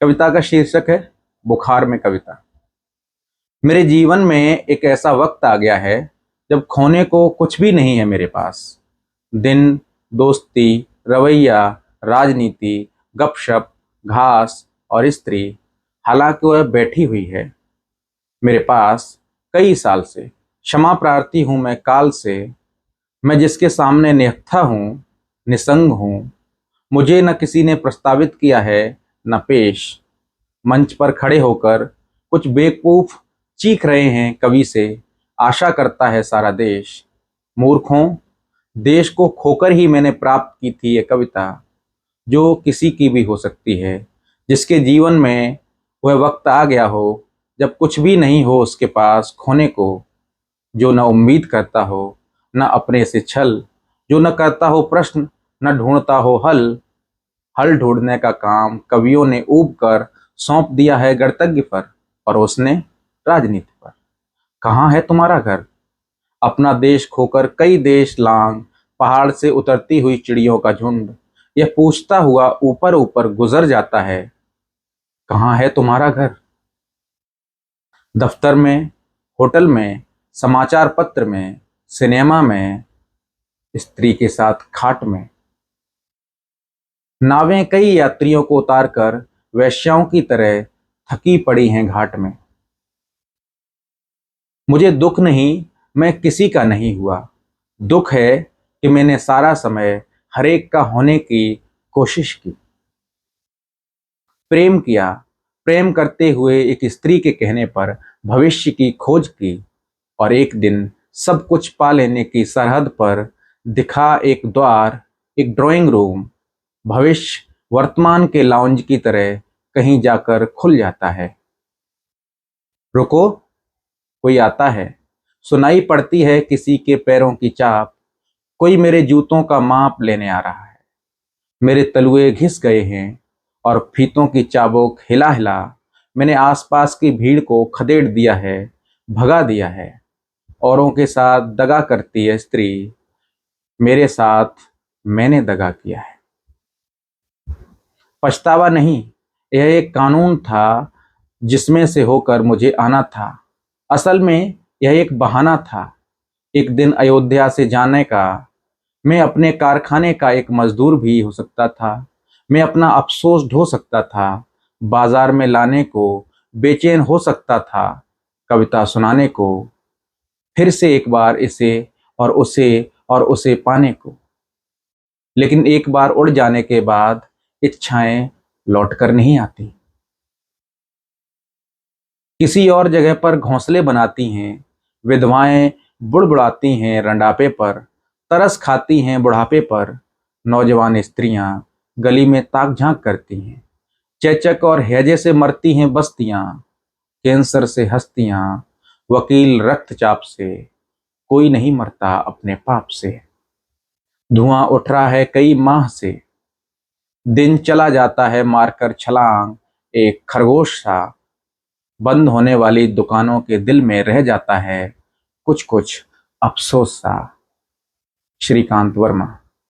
कविता का शीर्षक है बुखार में कविता। मेरे जीवन में एक ऐसा वक्त आ गया है जब खोने को कुछ भी नहीं है मेरे पास। दिन, दोस्ती, रवैया, राजनीति, गपशप, घास और स्त्री, हालांकि वह बैठी हुई है मेरे पास कई साल से। क्षमा प्रार्थी हूं मैं काल से, मैं जिसके सामने निहत्था हूँ, निसंग हूँ। मुझे न किसी ने प्रस्तावित किया है न पेश। मंच पर खड़े होकर कुछ बेवकूफ चीख रहे हैं कवि से, आशा करता है सारा देश। मूर्खों, देश को खोकर ही मैंने प्राप्त की थी ये कविता, जो किसी की भी हो सकती है, जिसके जीवन में वह वक्त आ गया हो जब कुछ भी नहीं हो उसके पास खोने को, जो न उम्मीद करता हो न अपने से छल, जो न करता हो प्रश्न न ढूंढता हो हल। हल ढूंढने का काम कवियों ने ऊब कर सौंप दिया है गणतज्ञ पर, और उसने राजनीति पर। कहाँ है तुम्हारा घर? अपना देश खोकर कई देश लांग, पहाड़ से उतरती हुई चिड़ियों का झुंड यह पूछता हुआ ऊपर ऊपर गुजर जाता है, कहाँ है तुम्हारा घर? दफ्तर में, होटल में, समाचार पत्र में, सिनेमा में, स्त्री के साथ खाट में। नावें कई यात्रियों को उतारकर वेश्याओं की तरह थकी पड़ी हैं घाट में। मुझे दुख नहीं, मैं किसी का नहीं हुआ। दुख है कि मैंने सारा समय हरेक का होने की कोशिश की। प्रेम किया, प्रेम करते हुए एक स्त्री के कहने पर भविष्य की खोज की, और एक दिन सब कुछ पा लेने की सरहद पर दिखा एक द्वार, एक ड्राइंग रूम। भविष्य वर्तमान के लाउंज की तरह कहीं जाकर खुल जाता है। रुको, कोई आता है। सुनाई पड़ती है किसी के पैरों की चाप। कोई मेरे जूतों का माप लेने आ रहा है। मेरे तलुए घिस गए हैं और फीतों की चाबुक हिला हिला मैंने आसपास की भीड़ को खदेड़ दिया है, भगा दिया है। औरों के साथ दगा करती है स्त्री, मेरे साथ मैंने दगा किया है। पछतावा नहीं, यह एक कानून था जिसमें से होकर मुझे आना था। असल में यह एक बहाना था, एक दिन अयोध्या से जाने का। मैं अपने कारखाने का एक मजदूर भी हो सकता था। मैं अपना अफसोस ढो सकता था, बाजार में लाने को बेचैन हो सकता था, कविता सुनाने को, फिर से एक बार इसे और उसे पाने को। लेकिन एक बार उड़ जाने के बाद इच्छाएं लौट कर नहीं आती। किसी और जगह पर घोंसले बनाती हैं विधवाएं, बुड़बुड़ाती हैं रंडापे पर, तरस खाती हैं बुढ़ापे पर। नौजवान स्त्रियां गली में ताक झांक करती हैं, चेचक और हैजे से मरती हैं बस्तियां, कैंसर से हस्तियां, वकील रक्तचाप से, कोई नहीं मरता अपने पाप से। धुआं उठ रहा है कई माह से, दिन चला जाता है मारकर छलांग, एक खरगोश सा बंद होने वाली दुकानों के दिल में रह जाता है कुछ कुछ अफसोस सा। श्रीकांत वर्मा।